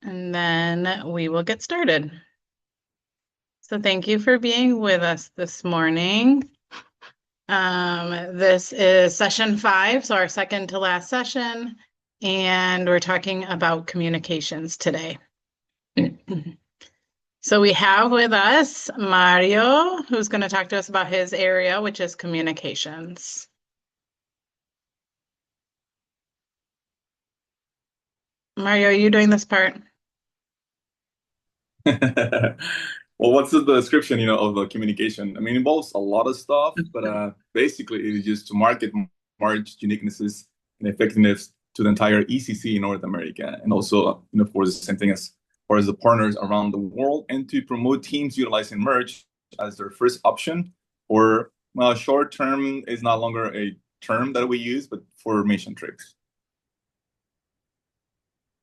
and then we will get started. So thank you for being with us this morning. This is session 5, so our second to last session, and we're talking about communications today. So we have with us Mario, who's going to talk to us about his area, which is communications. Mario, are you doing this part? Well, what's the description, of the communication? I mean, it involves a lot of stuff, but basically it is just to market March uniquenesses and effectiveness to the entire ECC in North America, and also, of course, the same thing as far as the partners around the world, and to promote teams utilizing Merge as their first option, or short term is no longer a term that we use, but formation tricks.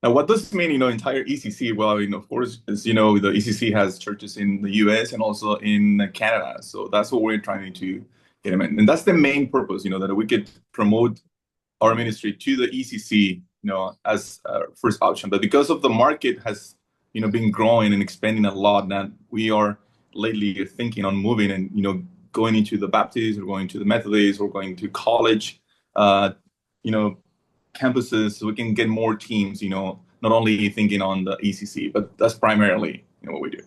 Now, what does this mean, entire ECC? Well, of course, as you know, the ECC has churches in the US and also in Canada. So that's what we're trying to get them in. And that's the main purpose, that we could promote our ministry to the ECC, as a first option. But because of the market has, been growing and expanding a lot, that we are lately thinking on moving and, going into the Baptist or going to the Methodist or going to college, you know, campuses so we can get more teams, not only thinking on the ECC, but that's primarily, what we do.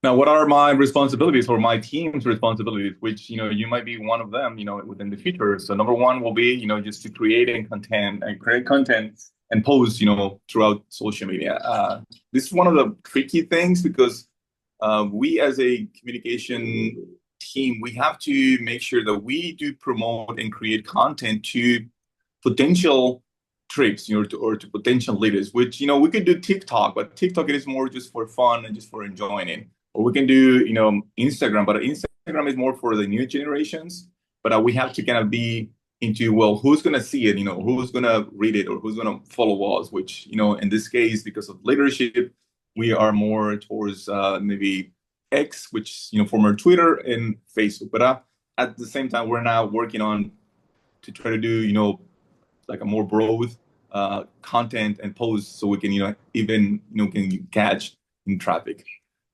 Now, what are my responsibilities or my team's responsibilities, which, you might be one of them, within the future. So number one will be, just to create content and post, throughout social media. This is one of the tricky things because we as a communication team, we have to make sure that we do promote and create content to potential trips, or to potential leaders, which, we could do TikTok, but TikTok it is more just for fun and just for enjoying it. Or we can do, Instagram, but Instagram is more for the new generations. But we have to kind of be into, well, who's going to see it, who's going to read it or who's going to follow us, which, in this case, because of leadership, we are more towards maybe X, which, former Twitter and Facebook. But at the same time, we're now working on to try to do, like a more broad content and posts so we can, even, can catch in traffic.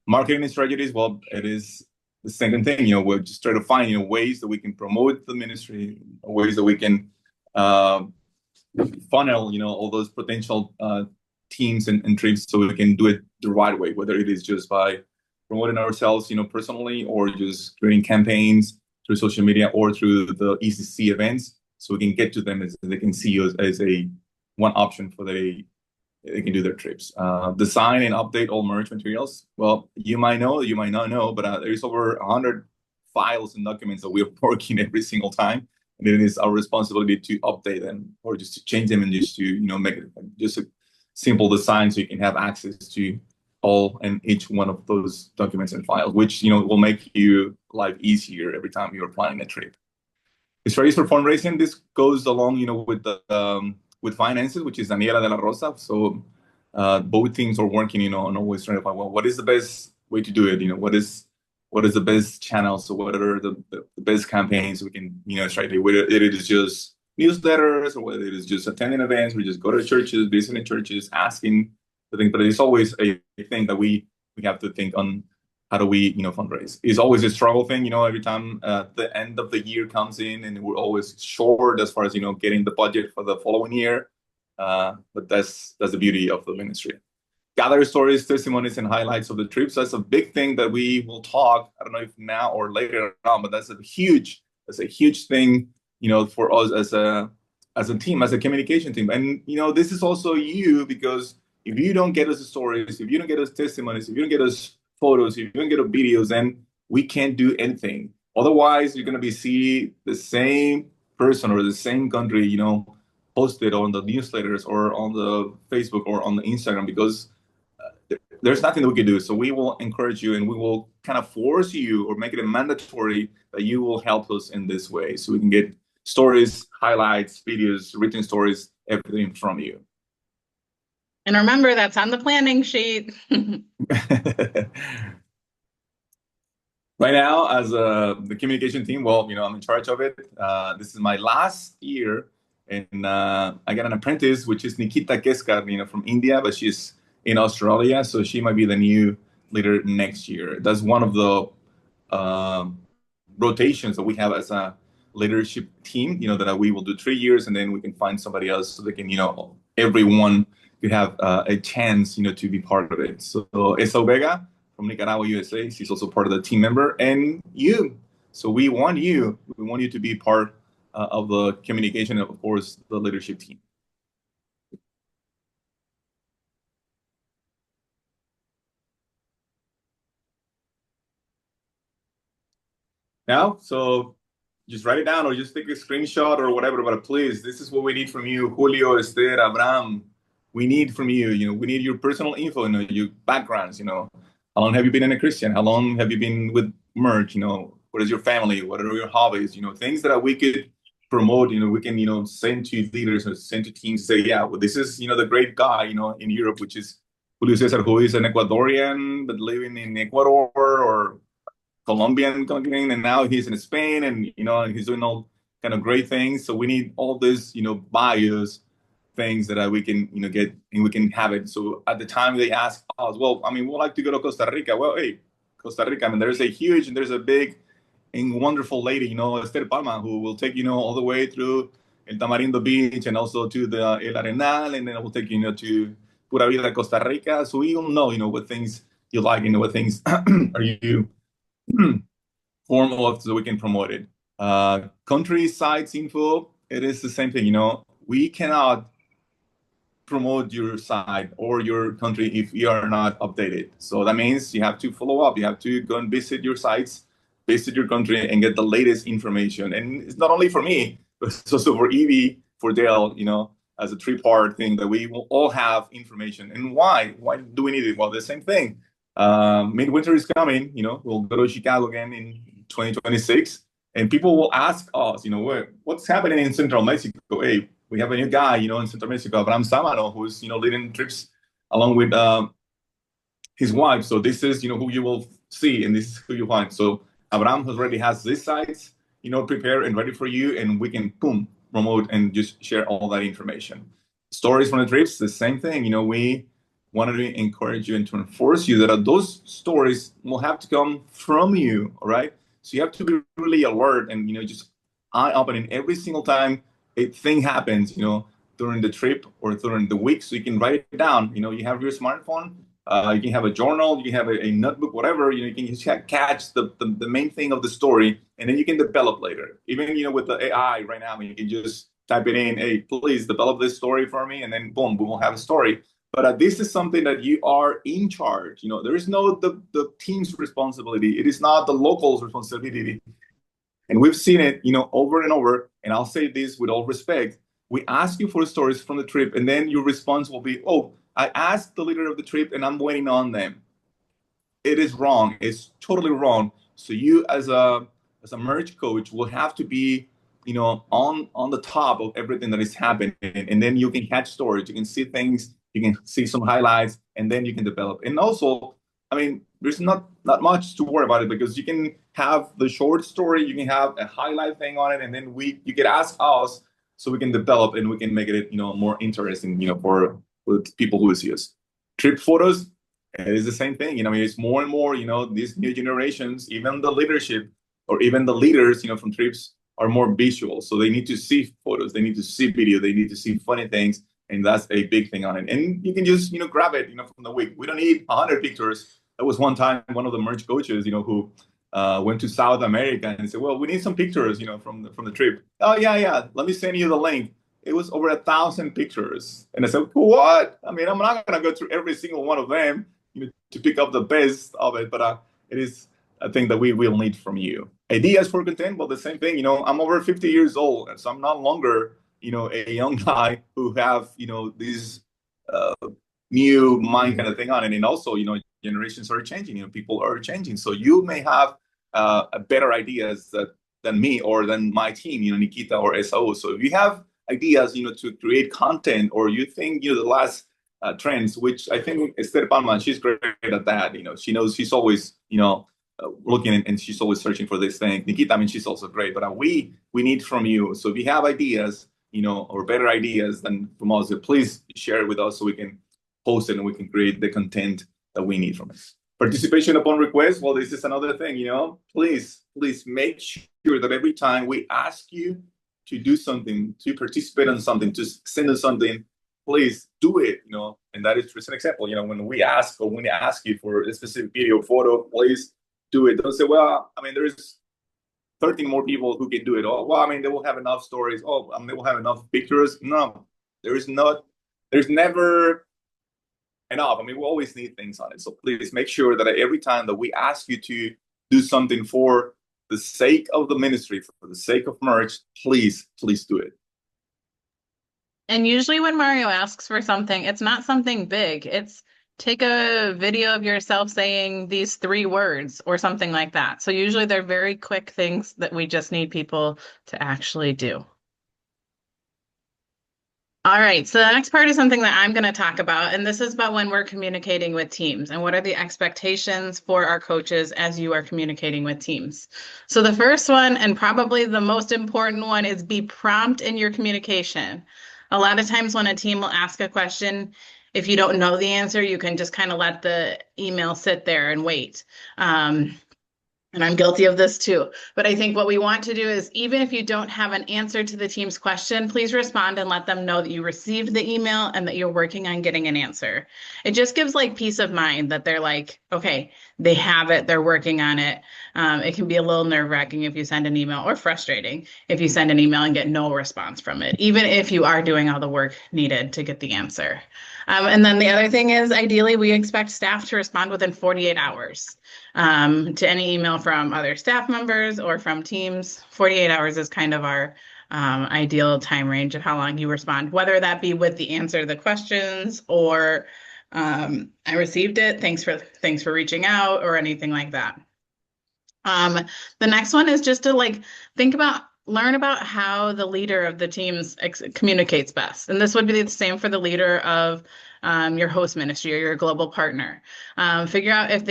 Marketing strategies, well, it is the second thing. We're just trying to find, ways that we can promote the ministry, ways that we can funnel, all those potential teams and trips so we can do it the right way, whether it is just by promoting ourselves, personally, or just creating campaigns through social media or through the ECC events, so we can get to them as they can see us as a one option for they can do their trips. Design and update all merge materials. Well, you might know, you might not know, but there's over 100 files and documents that we are working every single time, and it is our responsibility to update them or just to change them and just to make it just a simple design so you can have access to all and each one of those documents and files, which will make you life easier every time you're planning a trip. Strategies for fundraising. This goes along, with the with finances, which is Daniela de la Rosa. So both teams are working, on always trying to find, well, what is the best way to do it? What is the best channel? So what are the best campaigns we can, try to do? Whether it is just newsletters or whether it is just attending events, we just go to churches, visiting churches, asking the thing. But it's always a thing that we have to think on. How do we, fundraise? It's always a struggle thing, every time the end of the year comes in and we're always short as far as, getting the budget for the following year. But that's the beauty of the ministry. Gather stories, testimonies, and highlights of the trips. That's a big thing that we will talk. I don't know if now or later on, but that's a huge thing, for us as a team, as a communication team. And, this is also you, because if you don't get us the stories, if you don't get us testimonies, if you don't get us photos, if you don't get videos, then we can't do anything. Otherwise, you're going to be see the same person or the same country, posted on the newsletters or on the Facebook or on the Instagram, because there's nothing that we can do. So we will encourage you and we will kind of force you or make it a mandatory that you will help us in this way so we can get stories, highlights, videos, written stories, everything from you. And remember, that's on the planning sheet. Right now, as the communication team, well, I'm in charge of it. This is my last year And I got an apprentice, which is Nikita Keskar, from India, but she's in Australia, so she might be the new leader next year. That's one of the rotations that we have as a leadership team, that we will do 3 years, and then we can find somebody else so they can, everyone could have a chance, to be part of it. So Esa Vega from Nicaragua, USA, she's also part of the team member, and you. So we want you. We want you to be part of the communication, and of course, the leadership team. Now, so just write it down or just take a screenshot or whatever. But please, this is what we need from you, Julio, Esther, Abraham. We need from you. We need your personal info, your backgrounds. How long have you been in a Christian? How long have you been with Merge? What is your family? What are your hobbies? Things that we could promote. We can send to leaders or send to teams. Say, yeah, well, this is the great guy in Europe, which is Julio Cesar, who is an Ecuadorian but living in Ecuador or Colombian country, and now he's in Spain, and he's doing all kind of great things. So we need all this, bios things that we can, get, and we can have it. So at the time they ask us, well, I mean, we'd like to go to Costa Rica. Well, hey, Costa Rica, I mean, there's a big and wonderful lady, Esther Palma, who will take all the way through El Tamarindo Beach and also to the El Arenal, and then it will take to Pura Vida, Costa Rica. So we all know, what things you like, what things are you formal of so we can promote it. Country sites info, it is the same thing. We cannot promote your site or your country if you are not updated. So that means you have to follow up. You have to go and visit your sites, visit your country, and get the latest information. And it's not only for me, but it's also for Evie, for Dale, as a three-part thing that we will all have information. And why? Why do we need it? Well, the same thing. Midwinter is coming, we'll go to Chicago again in 2026, and people will ask us, what's happening in Central Mexico? Hey, we have a new guy, in Central Mexico, Abraham Samano, who's, leading trips along with his wife. So this is, who you will see, and this is who you find. So Abraham already has these sites, prepared and ready for you, and we can, boom, promote and just share all that information. Stories from the trips, the same thing. We wanted to encourage you and to enforce you that those stories will have to come from you, all right? So you have to be really alert and, just eye-opening every single time a thing happens, during the trip or during the week, so you can write it down. You have your smartphone, you can have a journal, you can have a notebook, whatever, you can just catch the main thing of the story, and then you can develop later. Even, with the AI right now, you can just type it in, hey, please develop this story for me, and then boom, we will have a story. But this is something that you are in charge. There is no the team's responsibility. It is not the locals' responsibility. And we've seen it, over and over. And I'll say this with all respect. We ask you for stories from the trip, and then your response will be, oh, I asked the leader of the trip, and I'm waiting on them. It is wrong. It's totally wrong. So you, as a merge coach, will have to be, on the top of everything that is happening. And then you can catch stories. You can see things. You can see some highlights, and then you can develop. And also, I mean, there's not much to worry about it, because you can have the short story, you can have a highlight thing on it, and then you can ask us so we can develop and we can make it, more interesting, for people who see us. Trip photos, it is the same thing. I mean, it's more and more, these new generations, even the leadership or even the leaders, from trips are more visual. So they need to see photos, they need to see video, they need to see funny things. And that's a big thing on it. And you can just, grab it, from the week. We don't need 100 pictures. That was one time one of the merge coaches, who went to South America and said, well, we need some pictures, from the trip. Oh, yeah. Let me send you the link. It was over 1,000 pictures. And I said, what? I mean, I'm not going to go through every single one of them, to pick up the best of it. But it is a thing that we will need from you. Ideas for content, well, the same thing. I'm over 50 years old, and so I'm not longer a young guy who have, this new mind kind of thing on it. And also, generations are changing, people are changing. So you may have better ideas than me or than my team, Nikita or SAO. So if you have ideas, to create content, or you think, the last trends, which I think Esther Palma, she's great at that. She knows, she's always, looking, and she's always searching for this thing. Nikita, I mean, she's also great, but we need from you. So if you have ideas, or better ideas than from us, please share it with us so we can post it and we can create the content that we need from it. Participation upon request. Well, this is another thing, please make sure that every time we ask you to do something, to participate on something, to send us something, please do it, and that is just an example, when we ask you for a specific video, photo, please do it. Don't say, well, there's 13 more people who can do it. Oh, well, they will have enough stories. Oh, they will have enough pictures. No, there's never enough. We always need things on it. So please make sure that every time that we ask you to do something for the sake of the ministry, for the sake of merch, please do it. And usually when Mario asks for something, it's not something big. It's take a video of yourself saying these 3 words or something like that. So usually they're very quick things that we just need people to actually do. All right, so the next part is something that I'm going to talk about, and this is about when we're communicating with teams and what are the expectations for our coaches as you are communicating with teams. So the first one, and probably the most important one, is be prompt in your communication. A lot of times when a team will ask a question, if you don't know the answer, you can just kind of let the email sit there and wait. And I'm guilty of this too. But I think what we want to do is, even if you don't have an answer to the team's question, please respond and let them know that you received the email and that you're working on getting an answer. It just gives peace of mind that they're okay, they have it, they're working on it. It can be a little nerve-wracking if you send an email, or frustrating if you send an email and get no response from it, even if you are doing all the work needed to get the answer. And then the other thing is, ideally, we expect staff to respond within 48 hours to any email from other staff members or from teams. 48 hours is kind of our ideal time range of how long you respond, whether that be with the answer to the questions or I received it, thanks for reaching out, or anything like that. The next one is just to learn about how the leader of the teams communicates best. And this would be the same for the leader of your host ministry or your global partner. Figure out if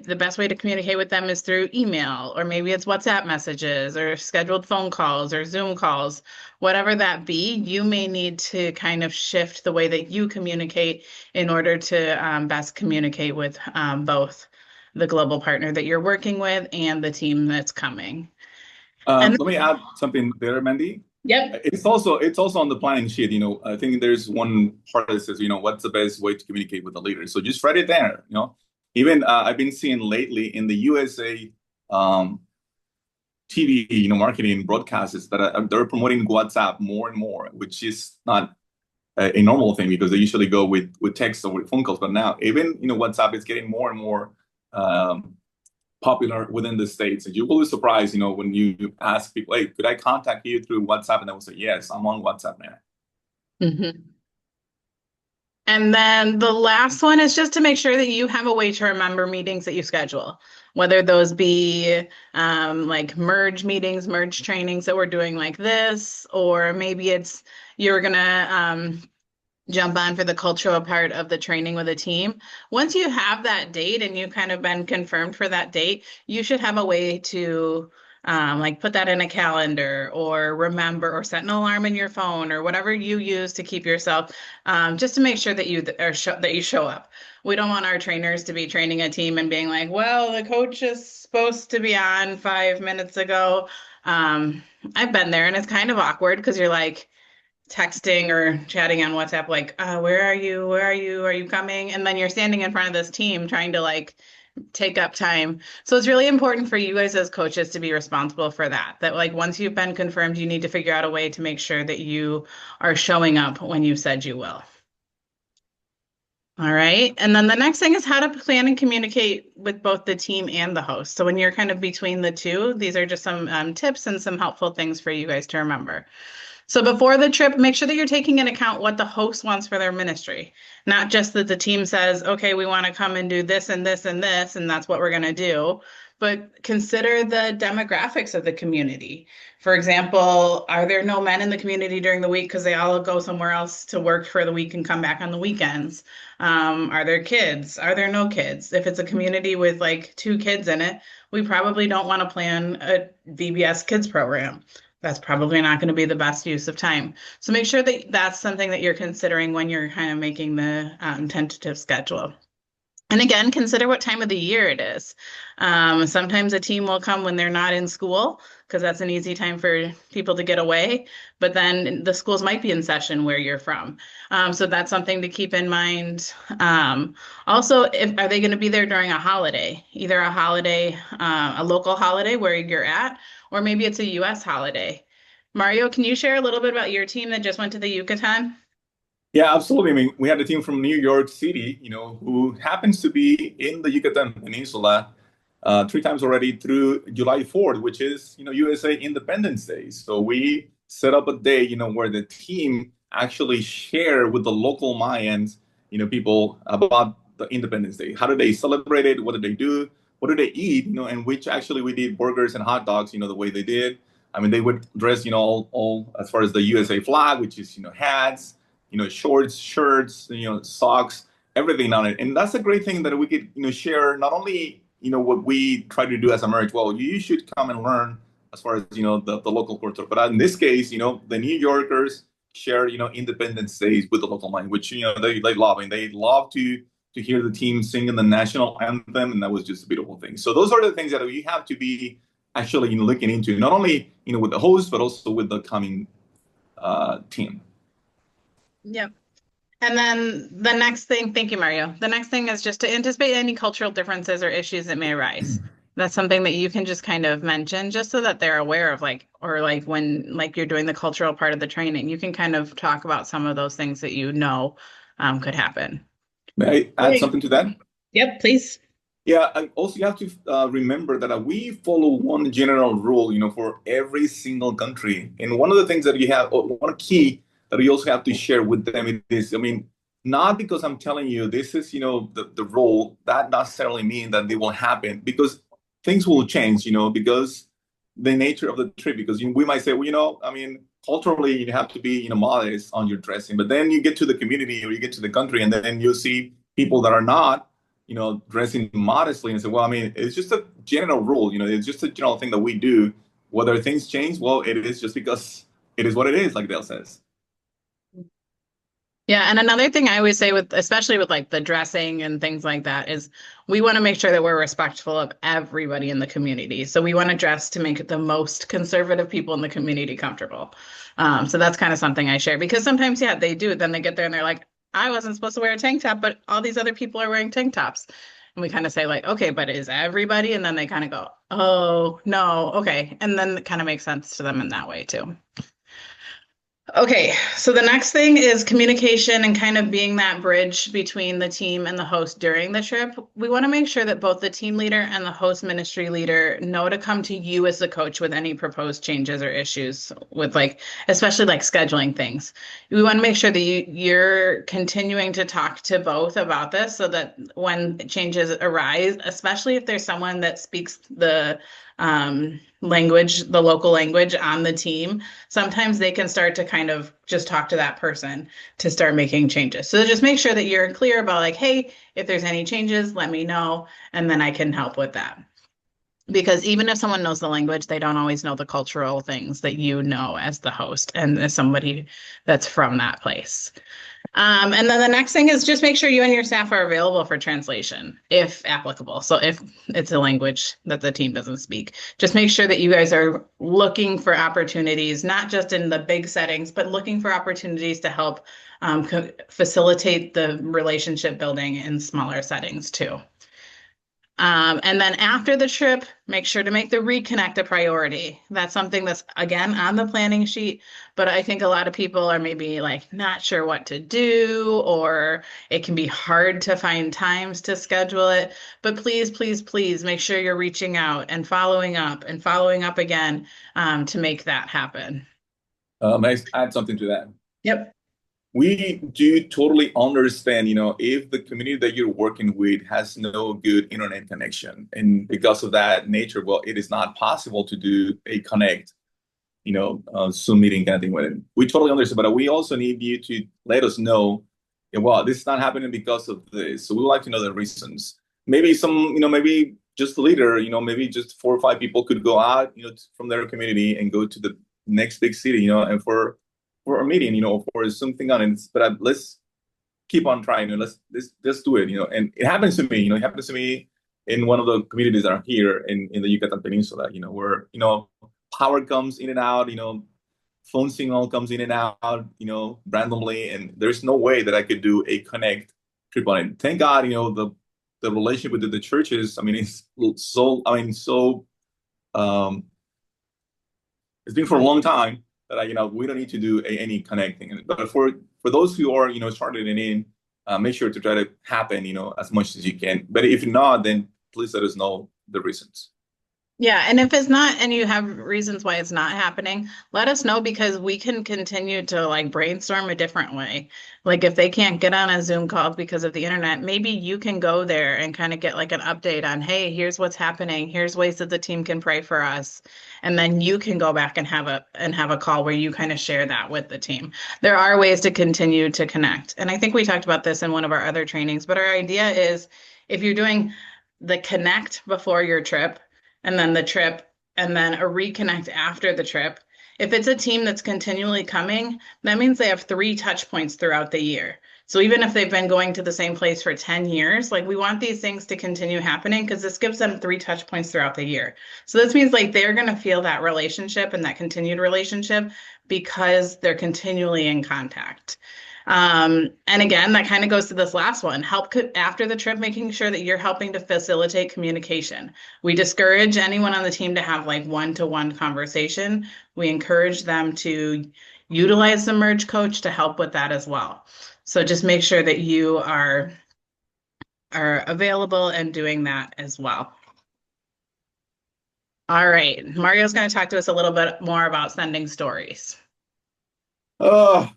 the best way to communicate with them is through email, or maybe it's WhatsApp messages or scheduled phone calls or Zoom calls. Whatever that be, you may need to kind of shift the way that you communicate in order to best communicate with both the global partner that you're working with and the team that's coming. Let me add something there, Mandy. Yep. It's also on the planning sheet. I think there's one part that says, what's the best way to communicate with the leader. So just write it there. Even I've been seeing lately in the USA TV, marketing broadcasts that they're promoting WhatsApp more and more, which is not a normal thing because they usually go with text or with phone calls. But now even WhatsApp is getting more and more popular within the States. And you will be surprised, when you ask people, hey, could I contact you through WhatsApp? And they will say, yes, I'm on WhatsApp now. Mm-hmm. And then the last one is just to make sure that you have a way to remember meetings that you schedule, whether those be merge meetings, merge trainings that we're doing like this, or maybe it's you're going to jump on for the cultural part of the training with a team. Once you have that date and you've kind of been confirmed for that date, you should have a way to put that in a calendar or remember or set an alarm in your phone or whatever you use to keep yourself, just to make sure that you show up. We don't want our trainers to be training a team and being like, well, the coach is supposed to be on 5 minutes ago. I've been there and it's kind of awkward because you're texting or chatting on WhatsApp, where are you? Are you coming? And then you're standing in front of this team trying to take up time. So it's really important for you guys as coaches to be responsible for that. That once you've been confirmed, you need to figure out a way to make sure that you are showing up when you said you will. All right. And then the next thing is how to plan and communicate with both the team and the host. So when you're kind of between the two, these are just some tips and some helpful things for you guys to remember. So before the trip, make sure that you're taking into account what the host wants for their ministry, not just that the team says, okay, we want to come and do this and this and this, and that's what we're going to do, but consider the demographics of the community. For example, are there no men in the community during the week because they all go somewhere else to work for the week and come back on the weekends? Are there kids? Are there no kids? If it's a community with 2 kids in it, we probably don't want to plan a VBS kids program. That's probably not going to be the best use of time. So make sure that that's something that you're considering when you're kind of making the tentative schedule. And again, consider what time of the year it is. Sometimes a team will come when they're not in school because that's an easy time for people to get away. But then the schools might be in session where you're from. So that's something to keep in mind. Also, are they going to be there during a holiday? Either a holiday, a local holiday where you're at, or maybe it's a US holiday. Mario, can you share a little bit about your team that just went to the Yucatan? Yeah, absolutely. I mean, we had a team from New York City, who happens to be in the Yucatan Peninsula three times already through July 4th, which is, USA Independence Day. So we set up a day, where the team actually share with the local Mayans, people about the Independence Day. How do they celebrate it? What do they do? What do they eat? And which actually we did burgers and hot dogs, the way they did. I mean, they would dress, all as far as the USA flag, which is, hats, shorts, shirts, socks, everything on it. And that's a great thing that we could, share not only, what we try to do as a marriage. Well, you should come and learn as far as, the local culture. But in this case, the New Yorkers share, Independence Days with the local mind, which, they love. And they love to hear the team singing the national anthem. And that was just a beautiful thing. So those are the things that we have to be actually looking into, not only, with the host, but also with the coming team. Yep. And then the next thing, thank you, Mario. The next thing is just to anticipate any cultural differences or issues that may arise. That's something that you can just kind of mention just so that they're aware of or when you're doing the cultural part of the training, you can kind of talk about some of those things that could happen. May I add something to that? Yep, please. Yeah, and also you have to remember that we follow one general rule, for every single country. And one of the things that you have, one key that you also have to share with them is, I mean, not because I'm telling you this is, the rule, that necessarily mean that they will happen, because things will change, because the nature of the trip, because we might say, well, I mean, culturally you have to be, modest on your dressing, but then you get to the community or you get to the country and then you see people that are not, dressing modestly and say, well, I mean, it's just a general rule, it's just a general thing that we do. Whether things change, well, it is just because it is what it is, like Dale says. Yeah, and another thing I always say especially with the dressing and things like that, is we want to make sure that we're respectful of everybody in the community. So we want to dress to make the most conservative people in the community comfortable. So that's kind of something I share, because sometimes, yeah, they do. Then they get there and they're like, I wasn't supposed to wear a tank top, but all these other people are wearing tank tops. And we kind of say okay, but is everybody? And then they kind of go, oh, no, okay. And then it kind of makes sense to them in that way too. Okay, so the next thing is communication and kind of being that bridge between the team and the host during the trip. We want to make sure that both the team leader and the host ministry leader know to come to you as the coach with any proposed changes or issues with especially scheduling things. We want to make sure that you're continuing to talk to both about this so that when changes arise, especially if there's someone that speaks the language, the local language on the team, sometimes they can start to kind of just talk to that person to start making changes. So just make sure that you're clear about hey, if there's any changes, let me know, and then I can help with that. Because even if someone knows the language, they don't always know the cultural things that you know as the host and as somebody that's from that place. And then the next thing is just make sure you and your staff are available for translation, if applicable. So if it's a language that the team doesn't speak, just make sure that you guys are looking for opportunities, not just in the big settings, but looking for opportunities to help facilitate the relationship building in smaller settings too. And then after the trip, make sure to make the reconnect a priority. That's something that's, again, on the planning sheet, but I think a lot of people are maybe not sure what to do, or it can be hard to find times to schedule it. But please, please, please make sure you're reaching out and following up again to make that happen. May I add something to that? Yep. We do totally understand, if the community that you're working with has no good internet connection. And because of that nature, well, it is not possible to do a connect, Zoom meeting kind of thing with it. We totally understand, but we also need you to let us know, well, this is not happening because of this. So we would like to know the reasons. Maybe maybe just the leader, maybe just 4 or 5 people could go out, from their community and go to the next big city, and for a meeting, for something on it. But let's keep on trying, let's do it, And it happens to me, it happens to me in one of the communities that are here in the Yucatan Peninsula, where power comes in and out, phone signal comes in and out, randomly, and there's no way that I could do a connect trip on it. Thank God, the relationship with the churches. I mean, it's so um, it's been for a long time that we don't need to do any connecting. But for those who are started in, make sure to try to happen as much as you can. But if not, then please let us know the reasons. Yeah, and if it's not, and you have reasons why it's not happening, let us know because we can continue to like brainstorm a different way. Like if they can't get on a Zoom call because of the internet, maybe you can go there and kind of get like an update on, hey, here's what's happening. Here's ways that the team can pray for us. And then you can go back and have a call where you kind of share that with the team. There are ways to continue to connect. And I think we talked about this in one of our other trainings, but our idea is if you're doing the connect before your trip, and then the trip, and then a reconnect after the trip. If it's a team that's continually coming, that means they have 3 touch points throughout the year. So even if they've been going to the same place for 10 years, like we want these things to continue happening because this gives them 3 touch points throughout the year. So this means like they're going to feel that relationship and that continued relationship because they're continually in contact. And again, that kind of goes to this last one, help after the trip, making sure that you're helping to facilitate communication. We discourage anyone on the team to have like one-to-one conversation. We encourage them to utilize the Merge coach to help with that as well. So just make sure that you are available and doing that as well. All right, Mario's going to talk to us a little bit more about sending stories. Oh,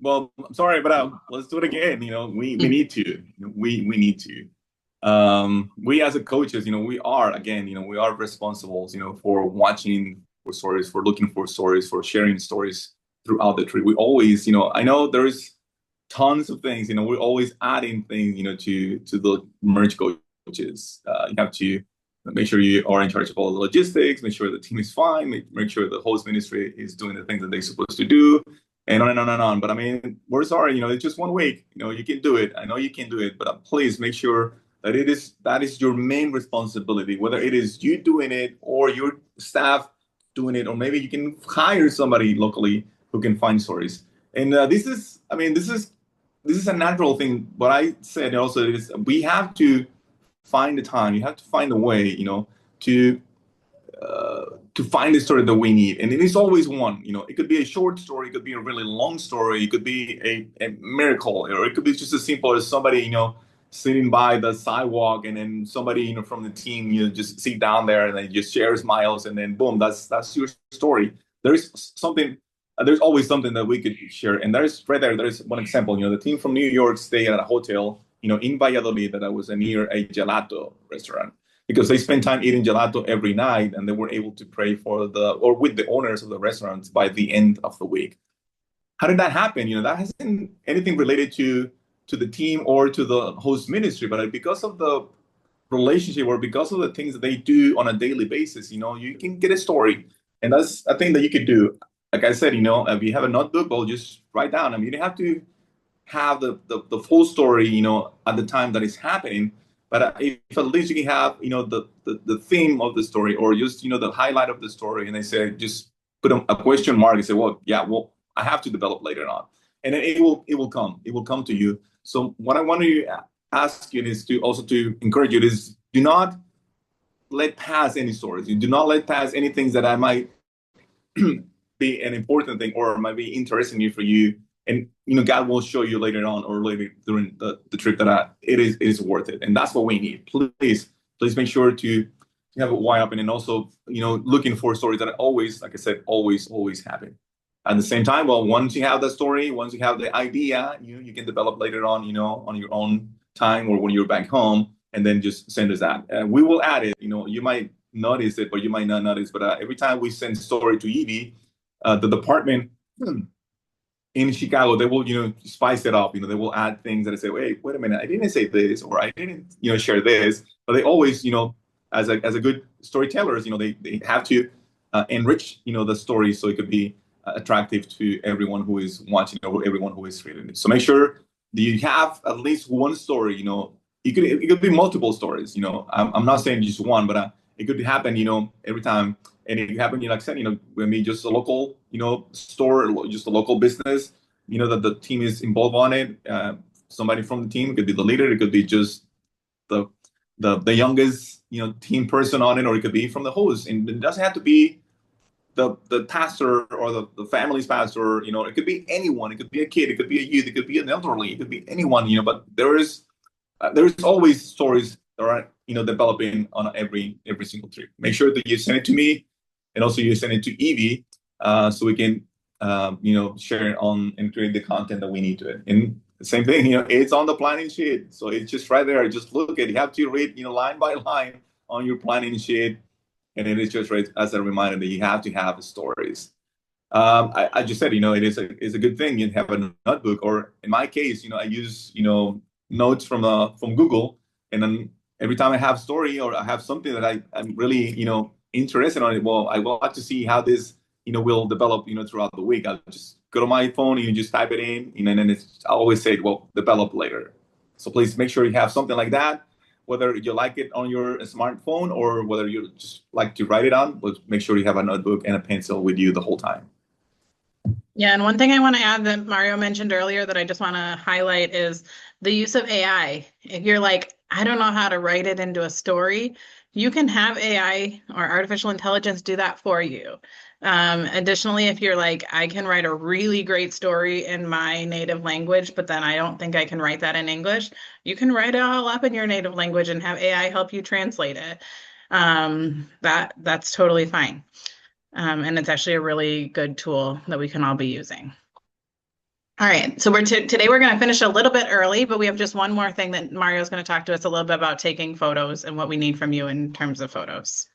well, I'm sorry, but let's do it again. We need to. We need to. We as a coaches, we are again, we are responsible, for watching for stories, for looking for stories, for sharing stories throughout the trip. We always, I know there's tons of things, we're always adding things, to the Merge coaches. You have to make sure you are in charge of all the logistics, make sure the team is fine, make sure the host ministry is doing the things that they're supposed to do. And on and on and on. But I mean, we're sorry, it's just 1 week. You can do it. I know you can do it, but please make sure that that is your main responsibility, whether it is you doing it or your staff doing it, or maybe you can hire somebody locally who can find stories. And this is a natural thing. What I said also is we have to find the time. You have to find a way, to find the story that we need. And it is always one, it could be a short story, it could be a really long story, it could be a miracle, or it could be just as simple as somebody, sitting by the sidewalk and then somebody, from the team, just sit down there and then just share smiles and then boom, that's your story. There's always something that we could share. And there's one example, the team from New York stayed at a hotel, in Valladolid that was near a gelato restaurant, because they spend time eating gelato every night, and they were able to pray with the owners of the restaurants by the end of the week. How did that happen? That hasn't anything related to the team or to the host ministry, but because of the relationship or because of the things that they do on a daily basis, you can get a story. And that's a thing that you could do. Like I said, if you have a notebook, well, just write down. I mean, you don't have to have the full story, at the time that it's happening. But if at least you can have, the theme of the story, or just, the highlight of the story, and they say, just put a question mark and say, well, yeah, well, I have to develop later on. And then it will come to you. So what I want to ask you is to encourage you is do not let pass any stories. You do not let pass any things that I might be an important thing or might be interesting for you. And God will show you later on or later during the trip that it is worth it, and that's what we need. Please make sure to have it wide open, and also looking for stories that always, like I said, always happen. At the same time, well, once you have the story, once you have the idea, you can develop later on, on your own time or when you're back home, and then just send us that. We will add it. You might notice it, but you might not notice. But every time we send story to Evie, the department in Chicago, they will, spice it up. They will add things that I say, wait a minute, I didn't say this, or I didn't, share this. But they always, as a good storytellers, they have to enrich, the story so it could be attractive to everyone who is watching or everyone who is reading it. So make sure that you have at least one story. It could be multiple stories. I'm not saying just one, but it could happen. Every time, and it could happen. Like I said, when we just a local, store, just a local business. That the team is involved on it. Somebody from the team, it could be the leader, it could be just the youngest team person on it, or it could be from the host, and it doesn't have to be the pastor or the family's pastor. It could be anyone. It could be a kid, it could be a youth, it could be an elderly, it could be anyone. But there's always stories that are developing on every single trip. Make sure that you send it to me, and also you send it to Evie, so we can share it on and create the content that we need to it. And the same thing, it's on the planning sheet. So it's just right there. Just look at it. You have to read, line by line on your planning sheet. And it is just right as a reminder that you have to have stories. I just said, it's a good thing you have a notebook, or in my case, I use, notes from Google. And then every time I have a story or I have something that I'm really, interested on it, well, I want to see how this will develop, throughout the week. I'll just go to my phone and just type it in, and then I always say, well, develop later. So please make sure you have something like that, whether you like it on your smartphone or whether you just like to write it on, but make sure you have a notebook and a pencil with you the whole time. Yeah, and one thing I want to add that Mario mentioned earlier that I just want to highlight is the use of AI. If you're like, I don't know how to write it into a story, you can have AI or artificial intelligence do that for you. Additionally, if you're like, I can write a really great story in my native language, but then I don't think I can write that in English, you can write it all up in your native language and have AI help you translate it. That's totally fine. And it's actually a really good tool that we can all be using. All right, so today we're going to finish a little bit early, but we have just one more thing that Mario's going to talk to us a little bit about taking photos and what we need from you in terms of photos.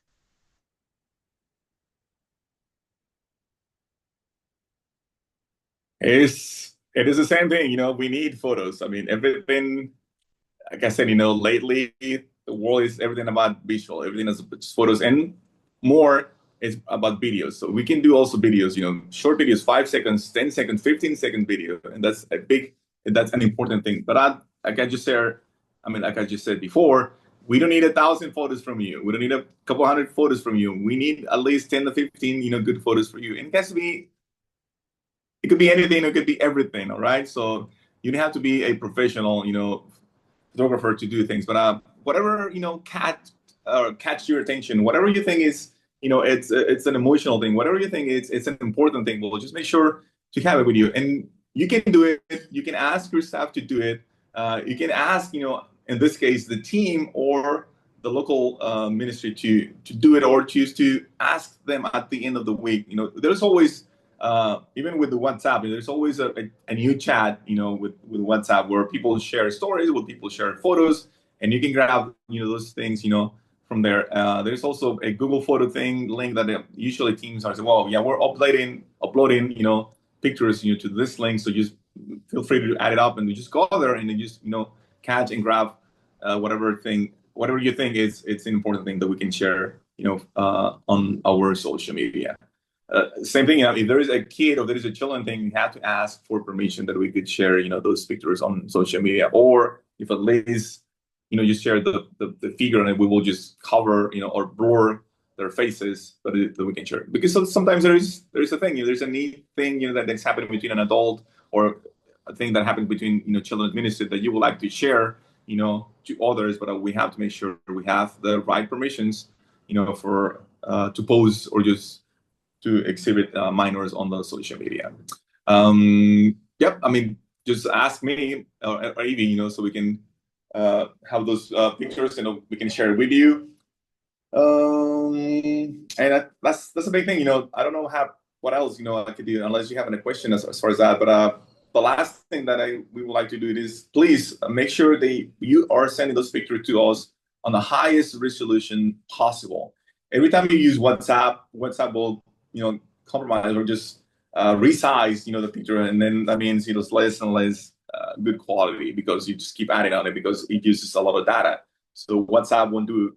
It is the same thing, we need photos. I mean, everything, like I said, lately the world is everything about visual, everything is photos, and more is about videos. So we can do also videos, short videos, 5 seconds, 10 seconds, 15-second video. And that's an important thing. But like I just said before, we don't need 1,000 photos from you. We don't need a couple hundred photos from you. We need at least 10 to 15, good photos for you. And it could be anything, it could be everything, all right? So you don't have to be a professional, photographer to do things, but whatever, catch your attention, whatever you think is, it's an emotional thing, whatever you think it's an important thing, well, just make sure to have it with you. And you can do it, you can ask your staff to do it. You can ask, in this case, the team or the local ministry to do it, or choose to ask them at the end of the week. There's always, even with the WhatsApp, there's always a new chat, with WhatsApp, where people share stories, where people share photos, and you can grab, those things, from there. There's also a Google photo link that usually teams are saying, well, yeah, we're uploading, pictures, to this link. So just feel free to add it up, and you just go there and then just, catch and grab whatever you think it's an important thing that we can share, on our social media. Same thing, if there is a kid or there is a children thing, you have to ask for permission that we could share, those pictures on social media, or if at least, just share the figure, and we will just cover, or blur their faces, but that we can share. Because sometimes there is a thing, there's a neat thing, that's happening between an adult, or a thing that happened between, children's ministry that you would like to share, to others, but we have to make sure we have the right permissions, for to post or just to exhibit minors on the social media. Yep, just ask me or Evie, so we can have those pictures, and we can share it with you. And that's a big thing. I don't know what else I could do, unless you have any question as far as that. But the last thing that we would like to do is, please make sure that you are sending those pictures to us on the highest resolution possible. Every time you use WhatsApp will compromise or just resize the picture, and then that means less and less good quality, because you just keep adding on it, because it uses a lot of data. So WhatsApp won't do.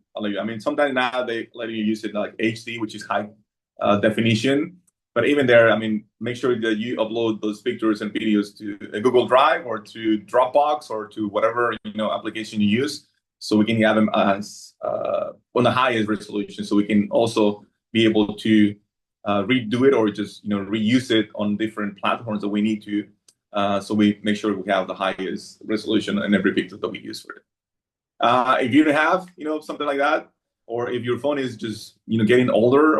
Sometimes now they let you use it like HD, which is high definition. But even there, I mean, make sure that you upload those pictures and videos to a Google Drive or to Dropbox or to whatever application you use, so we can have them as on the highest resolution, so we can also be able to redo it or just reuse it on different platforms that we need to. So we make sure we have the highest resolution in every picture that we use for it. If you don't have something like that, or if your phone is just getting older,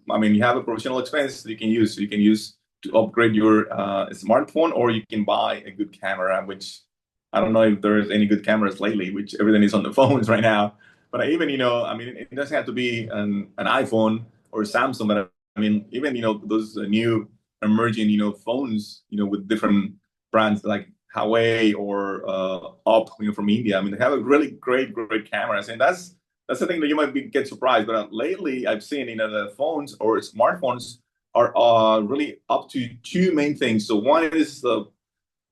I mean, you have a professional expense you can use. You can use to upgrade your smartphone, or you can buy a good camera, which I don't know if there's any good cameras lately, which everything is on the phones right now. But even I mean, it doesn't have to be an iPhone or Samsung, but I mean, even those new emerging phones with different brands like Huawei or Op from India. I mean, they have a really great cameras, and that's the thing that you might get surprised. But lately, I've seen the phones or smartphones are really up to two main things. So one is the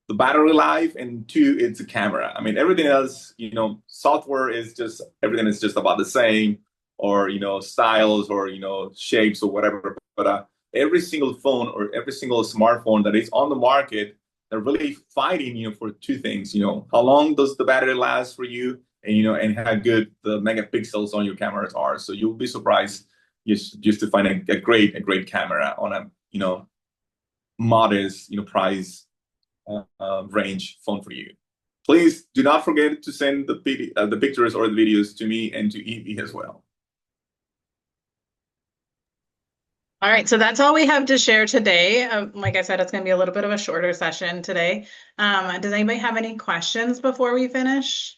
battery life, and two, it's the camera. I mean, everything else, software is just everything is just about the same, or styles or shapes or whatever. But every single phone or every single smartphone that is on the market, they're really fighting, for two things. How long does the battery last for you, and how good the megapixels on your cameras are. So you'll be surprised just to find a great camera on a modest price range phone for you. Please do not forget to send the pictures or the videos to me and to Evie as well. All right, so that's all we have to share today. Like I said, it's going to be a little bit of a shorter session today. Does anybody have any questions before we finish?